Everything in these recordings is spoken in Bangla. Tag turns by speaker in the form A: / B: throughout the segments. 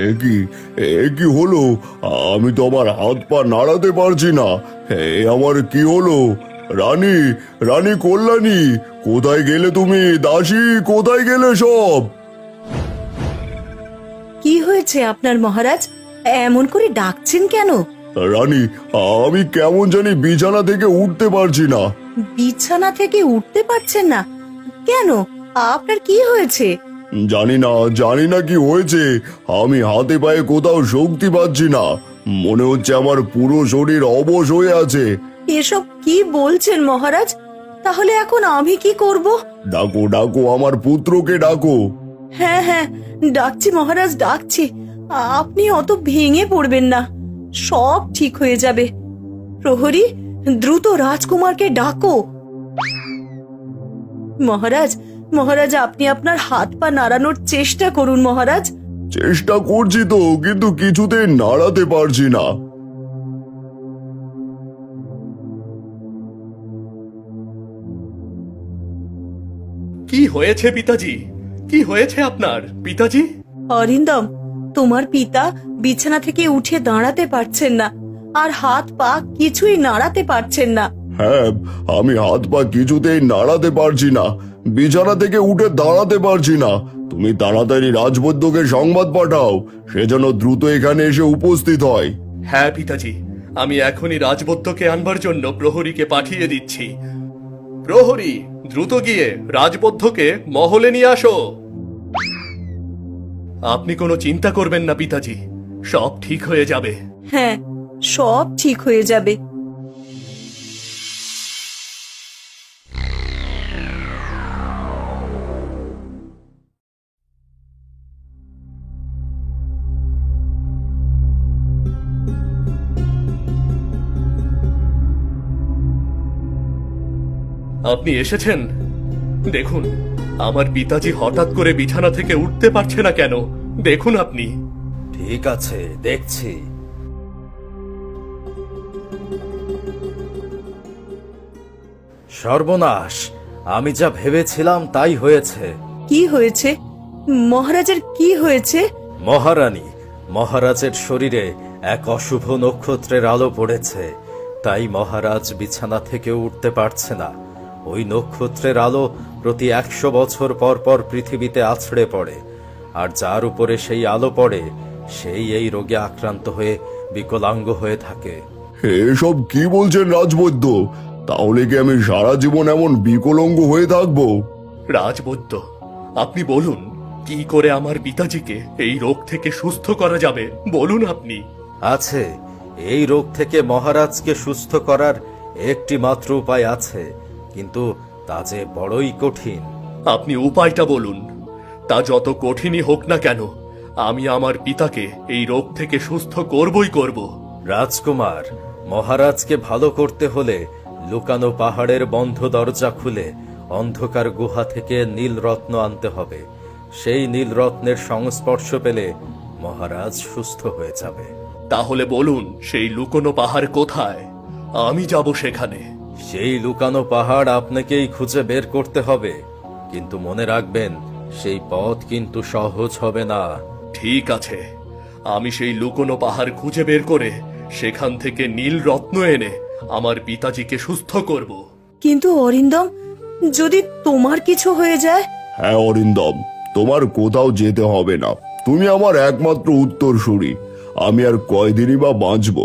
A: এ কি এ কি হলো? আমি তো আমার হাত পা নাড়াতে পারছি না। এ আমার কি হলো? রানী, রানী কল্যাণী, কোথায় গেলে তুমি? দাসী, কোথায় গেলে সব?
B: কি হয়েছে আপনার মহারাজ? এমন করে ডাকছেন কেন?
A: রানী, আমি কেমন জানি বিছানা থেকে উঠতে পারছি না।
B: বিছানা থেকে উঠতে পারছেন না কেন? আপনার কি হয়েছে?
A: জানি না কি হয়েছে। আমি হাতে পায়ে কোথাও শক্তি পাচ্ছি না। মনে হচ্ছে আমার পুরো শরীর অবশ হয়ে আছে।
B: এসব কি বলছেন মহারাজ? তাহলে এখন আমি কি করব?
A: ডাকো ডাকো, আমার পুত্রকে ডাকো।
B: হ্যাঁ হ্যাঁ, ডাকছি মহারাজ, ডাকছি। আপনি অত ভেঙে পড়বেন না, সব ঠিক হয়ে যাবে। প্রহরী, দ্রুত রাজকুমারকে ডাকো। মহারাজ, মহারাজ, আপনি আপনার হাত পা নাড়ানোর চেষ্টা করুন মহারাজ।
A: চেষ্টা করছি তো, কিন্তু কিছুতেই নাড়াতে পারছি না।
C: কি হয়েছে পিতাজি? কি হয়েছে আপনার পিতাজি?
B: অরিন্দম, তোমার পিতা বিছানা থেকে উঠে দাঁড়াতে পারছেন না, আর হাত পা কিছুই নাড়াতে পারছেন না।
A: হ্যাঁ, আমি হাত পা কিছুতেই নাড়াতে পারছি না, বিছানা থেকে উঠে দাঁড়াতে পারছি না। তুমি তাড়াতাড়ি রাজবৈদ্যকে সংবাদ পাঠাও, সে যেন দ্রুত এখানে এসে উপস্থিত হয়।
C: হ্যাঁ পিতাজি, আমি এখনই রাজবৈদ্যকে আনবার জন্য প্রহরীকে পাঠিয়ে দিচ্ছি। প্রহরী, দ্রুত গিয়ে রাজবৈদ্যকে মহলে নিয়ে আসো। আপনি কোনো চিন্তা করবেন না পিতাজি, সব ঠিক হয়ে যাবে।
B: হ্যাঁ, সব ঠিক হয়ে যাবে।
C: আপনি এসেছেন? দেখুন, আমার পিতাজি হঠাৎ করে বিছানা থেকে উঠতে পারছে না কেন, দেখুন আপনি।
D: ঠিক আছে, দেখছি। সর্বনাশ, আমি যা ভেবেছিলাম তাই হয়েছে।
B: কি হয়েছে মহারাজের? কি হয়েছে?
D: মহারানী, মহারাজের শরীরে এক অশুভ নক্ষত্রের আলো পড়েছে, তাই মহারাজ বিছানা থেকে উঠতে পারছে না। ওই নক্ষত্রের আলো প্রতি 100 বছর পর পর পৃথিবীতে আছড়ে পড়ে, আর যার উপরে সেই আলো পড়ে সেই এই রোগে আক্রান্ত হয়ে বিকলাঙ্গ হয়ে থাকে।
A: এসব কি বলছেন রাজবৈদ্য? তাহলে কি আমি সারা জীবন এমন বিকলাঙ্গ হয়ে থাকবো?
C: রাজবৈদ্য, আপনি বলুন, কি করে আমার পিতাজিকে এই রোগ থেকে সুস্থ করা যাবে, বলুন আপনি।
D: আছে, এই রোগ থেকে মহারাজকে সুস্থ করার একটি মাত্র উপায় আছে, কিন্তু তা যে বড়ই কঠিন।
C: আপনি উপায়টা বলুন। তা যত কঠিনই হোক না কেন, আমি আমার পিতাকে এই রোগ থেকে সুস্থ করবই করব।
D: রাজকুমার, মহারাজকে ভালো করতে হলে লুকানো পাহাড়ের বন্ধ দরজা খুলে অন্ধকার গুহা থেকে নীলরত্ন আনতে হবে। সেই নীলরত্নের সংস্পর্শ পেলে মহারাজ সুস্থ হয়ে যাবে।
C: তাহলে বলুন, সেই লুকোনো পাহাড় কোথায়? আমি যাব সেখানে।
D: সেই লুকানো পাহাড় আপনাকেই খুঁজে বের করতে হবে, কিন্তু মনে রাখবেন, সেই পথ কিন্তু সহজ হবে না।
C: ঠিক আছে, আমি সেই লুকোনো পাহাড় খুঁজে বের করে সেখান থেকে নীল রত্ন এনে আমার পিতাজিকে সুস্থ করব।
B: কিন্তু অরিন্দম, যদি তোমার কিছু হয়ে যায়?
A: হ্যাঁ অরিন্দম, তোমার কোথাও যেতে হবে না। তুমি আমার একমাত্র উত্তরসূরি। আমি আর কয়দিনই বা বাঁচব?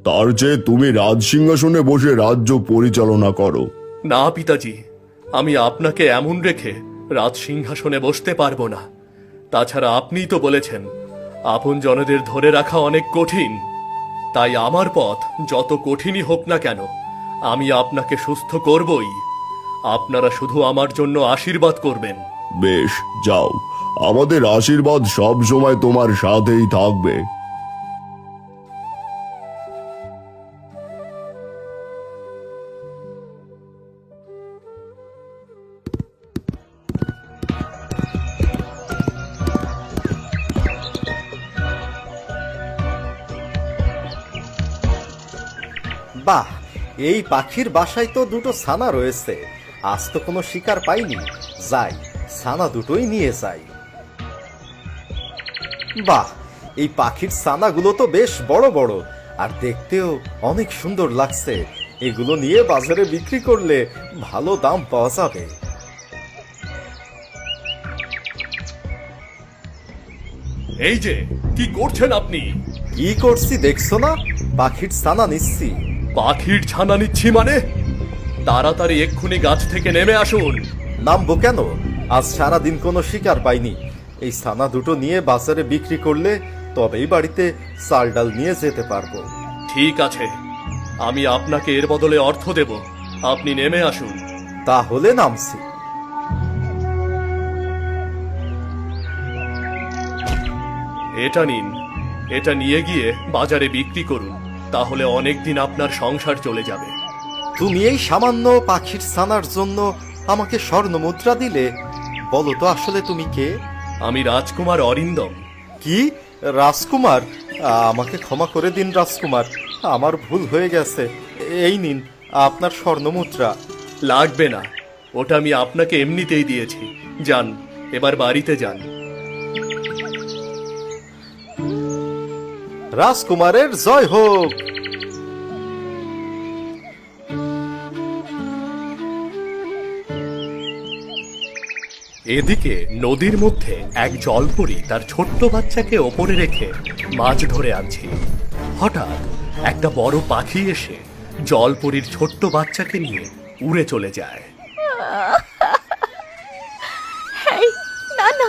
A: তার চেয়ে তুমি রাজসিংহাসনে বসে রাজ্য পরিচালনা করো।
C: না পিতাজি, আমি আপনাকে এমন রেখে রাজ সিংহাসনে বসতে পারবো না। তাছাড়া আপনিই তো বলেছেন, আপন জনদের ধরে রাখা অনেক কঠিন। তাই আমার পথ যত কঠিনই হোক না কেন, আমি আপনাকে সুস্থ করবই। আপনারা শুধু আমার জন্য আশীর্বাদ করবেন।
A: বেশ, যাও। আমাদের আশীর্বাদ সব সময় তোমার সাথেই থাকবে।
D: বাহ, এই পাখির বাসায় তো দুটো ছানা রয়েছে। আজ তো কোনো শিকার পাইনি, যাই ছানা দুটোই নিয়ে যাই। বাহ, এই পাখির ছানাগুলো তো বেশ বড় বড় আর দেখতেও অনেক সুন্দর লাগছে। এগুলো নিয়ে বাজারে বিক্রি করলে ভালো দাম পাওয়া যাবে।
C: এই যে কি করছেন আপনি?
D: কি করছি দেখছো না? পাখির ছানা নিচ্ছি।
C: পাখির ছানা নিচ্ছি মানে? তাড়াতাড়ি এক্ষুনি গাছ থেকে নেমে আসুন।
D: নামবো কেন? আজ সারাদিন কোনো শিকার পাইনি। এই ছানা দুটো নিয়ে বাজারে বিক্রি করলে তবেই বাড়িতে চাল ডাল নিয়ে যেতে পারবো।
C: ঠিক আছে, আমি আপনাকে এর বদলে অর্থ দেব, আপনি নেমে আসুন।
D: তাহলে নামছি।
C: এটা নিন, এটা নিয়ে গিয়ে বাজারে বিক্রি করুন, তাহলে অনেকদিন আপনার সংসার চলে যাবে।
D: তুমি এই সামান্য পাখির ছানার জন্য আমাকে স্বর্ণ মুদ্রা দিলে? বলো তো আসলে তুমি কে?
C: আমি রাজকুমার অরিন্দম।
D: কি? রাজকুমার? আমাকে ক্ষমা করে দিন রাজকুমার, আমার ভুল হয়ে গেছে। এই নিন আপনার স্বর্ণ মুদ্রা।
C: লাগবে না, ওটা আমি আপনাকে এমনিতেই দিয়েছি। যান, এবার বাড়িতে যান।
D: রাজকুমারের জয় হোক।
C: এদিকে নদীর মধ্যে এক জলপরী তার ছোট্ট বাচ্চাকে ওপরে রেখে মাছ ধরে আনছিল। হঠাৎ একটা বড় পাখি এসে জলপরীর ছোট্ট বাচ্চাকে নিয়ে উড়ে চলে যায়।
B: এই, না না,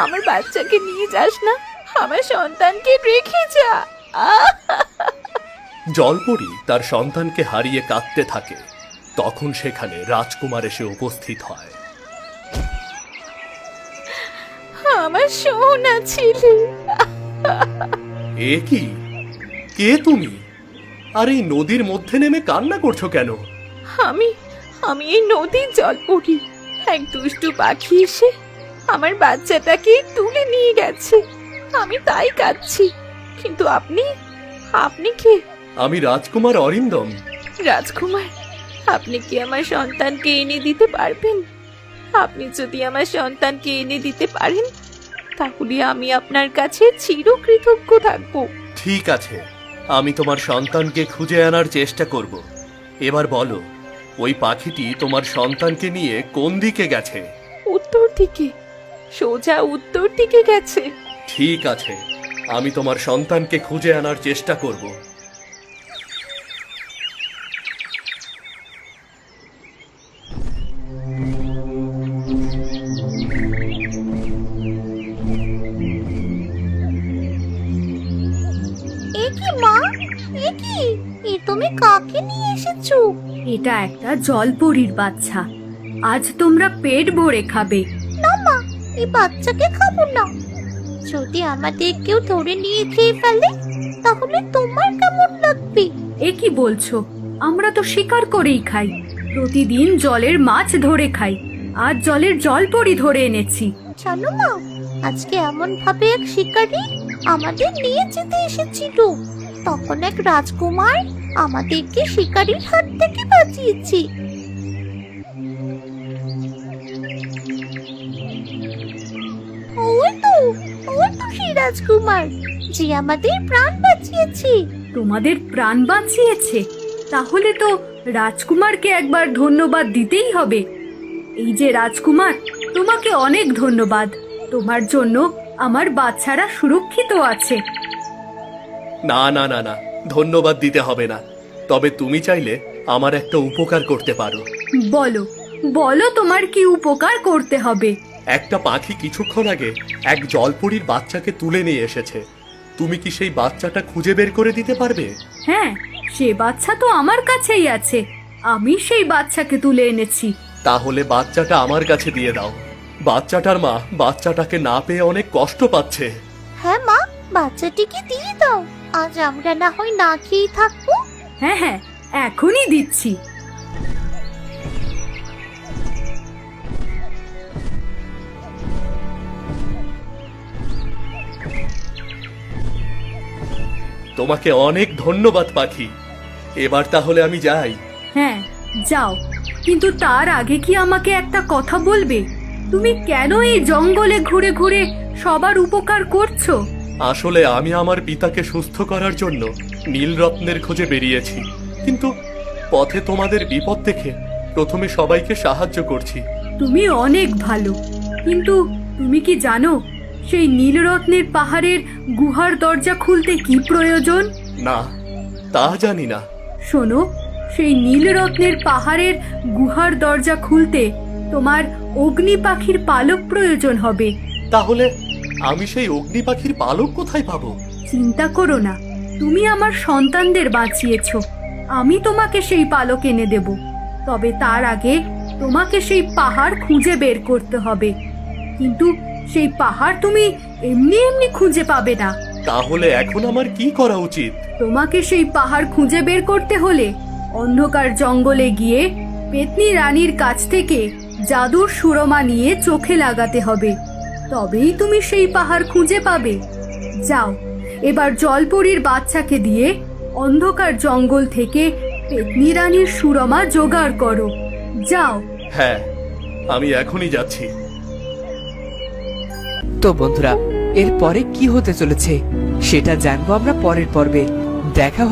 B: আমার বাচ্চাকে নিয়ে যাস না, আমার সন্তানকে রেখে যা।
C: জলপরী তার সন্তানকে হারিয়ে কাঁদতে থাকে। তখন সেখানে রাজকুমার এসে উপস্থিত হয়।
B: আমার সোনা ছেলে।
C: এ কি? কে তুমি? আর এই নদীর মধ্যে নেমে কান্না করছো কেন?
B: আমি আমি এই নদীর জলপরী। এক দুষ্টু পাখি এসে আমার বাচ্চাটাকে তুলে নিয়ে গেছে, আমি তাই কাঁদছি। কিন্তু আপনি আপনি কে?
C: আমি রাজকুমার অরিন্দম।
B: রাজকুমার, আপনি কি আমার সন্তানকে এনে দিতে পারবেন? আপনি যদি আমার সন্তানকে এনে দিতে পারেন তাহলে আমি আপনার কাছে চিরকৃতজ্ঞ থাকব।
C: ঠিক আছে, আমি তোমার সন্তানকে খুঁজে আনার চেষ্টা করব। এবার বলো, ওই পাখিটি তোমার সন্তানকে নিয়ে কোন দিকে গেছে?
B: উত্তর দিকে, সোজা উত্তর দিকে গেছে।
C: ঠিক আছে, আমি তোমার সন্তানকে খুঁজে আনার চেষ্টা করব।
E: মা, এ কি? এ তুমি কাকে নিয়ে এসেছো?
F: এটা একটা জলপরীর বাচ্চা। আজ তোমরা পেট ভরে খাবে।
E: না মা, এই বাচ্চাকে খাবো না। যদি আমাদের কেউ ধরে নিয়ে খেয়ে ফেলে তাহলে তোমার কেমন লাগবে?
F: এ কি বলছো? আমরা তো শিকার করেই খাই, প্রতিদিন জলের মাছ ধরে খাই। আজ জলের জলপরী ধরে এনেছি।
E: জানো মা, আজকে এমন ভাবে এক শিকারী আমাদের নিয়ে যেতে এসেছিল। তখন এক রাজকুমার আমাদেরকে শিকারীর হাত থেকে বাঁচিয়েছে। ওই তো সেই রাজকুমার যে আমাদের প্রাণ বাঁচিয়েছে।
F: তোমাদের প্রাণ বাঁচিয়েছে? তাহলে তো রাজকুমারকে একবার ধন্যবাদ দিতেই হবে। এই যে রাজকুমার, তোমাকে অনেক ধন্যবাদ। তোমার জন্য আমার বাচ্চারা সুরক্ষিত আছে।
C: না না না না, ধন্যবাদ দিতে হবে না। তবে তুমি চাইলে আমার একটা উপকার করতে পারো।
F: বলো বলো, তোমার কি উপকার করতে হবে?
C: একটা পাখি কিছুক্ষণ আগে এক জলপরীর বাচ্চাকে তুলে নিয়ে এসেছে। তুমি কি সেই বাচ্চাটা খুঁজে বের করে দিতে পারবে?
F: হ্যাঁ, সে বাচ্চা তো আমার কাছেই আছে। আমি সেই বাচ্চাকে তুলে এনেছি।
C: তাহলে বাচ্চাটা আমার কাছে দিয়ে দাও। বাচ্চাটার মা বাচ্চাটাকে না পেয়ে অনেক কষ্ট পাচ্ছে।
E: হ্যাঁ মা, বাচ্চাটিকে দিয়ে দাও। আজ আমরা না হয় না খেয়ে থাকবো।
F: হ্যাঁ হ্যাঁ, এখনই দিচ্ছি।
C: তোমাকে অনেক ধন্যবাদ পাখি। এবার তাহলে আমি যাই।
F: হ্যাঁ, যাও। কিন্তু তার আগে কি আমাকে একটা কথা বলবে? তুমি কেন এই জঙ্গলে ঘুরে ঘুরে সবার উপকার করছো?
C: আসলে আমি আমার পিতাকে সুস্থ করার জন্য নীলরত্নের খোঁজে বেরিয়েছি, কিন্তু পথে তোমাদের বিপদ দেখে প্রথমে সবাইকে সাহায্য করছি।
F: তুমি অনেক ভালো, কিন্তু তুমি কি জানো সেই নীলরত্নের পাহাড়ের গুহার দরজা খুলতে কি প্রয়োজন?
C: না, তা জানি না।
F: শোনো, সেই নীলরত্নের পাহাড়ের গুহার দরজা খুলতে তোমার অগ্নি পাখির পালক প্রয়োজন হবে।
C: তাহলে আমি সেই অগ্নি পাখির পালক কোথায় পাবো?
F: চিন্তা করো না, তুমি আমার সন্তানদের বাঁচিয়েছো, আমি তোমাকে সেই পালক এনে দেব। তবে তার আগে তোমাকে সেই পাহাড় খুঁজে বের করতে হবে, কিন্তু সেই পাহাড় তুমি এমনি এমনি খুঁজে পাবে না।
C: তাহলে এখন আমার কি করা উচিত?
F: তোমাকে সেই পাহাড় খুঁজে বের করতে হলে অন্ধকার জঙ্গলে গিয়ে পেতনি রানীর কাছ থেকে জাদুর সুরমা নিয়ে চোখে লাগাতে হবে, তবেই তুমি সেই পাহাড় খুঁজে পাবে। যাও, এবার জলপরীর বাচ্চাকে দিয়ে অন্ধকার জঙ্গল থেকে পেতনি রানীর সুরমা জোগাড় করো। যাও।
C: হ্যাঁ, আমি এখনই যাচ্ছি।
G: তো বন্ধুরা, এরপরে কি হতে চলেছে সেটা জানবো আমরা পরের পর্বে। দেখা হচ্ছে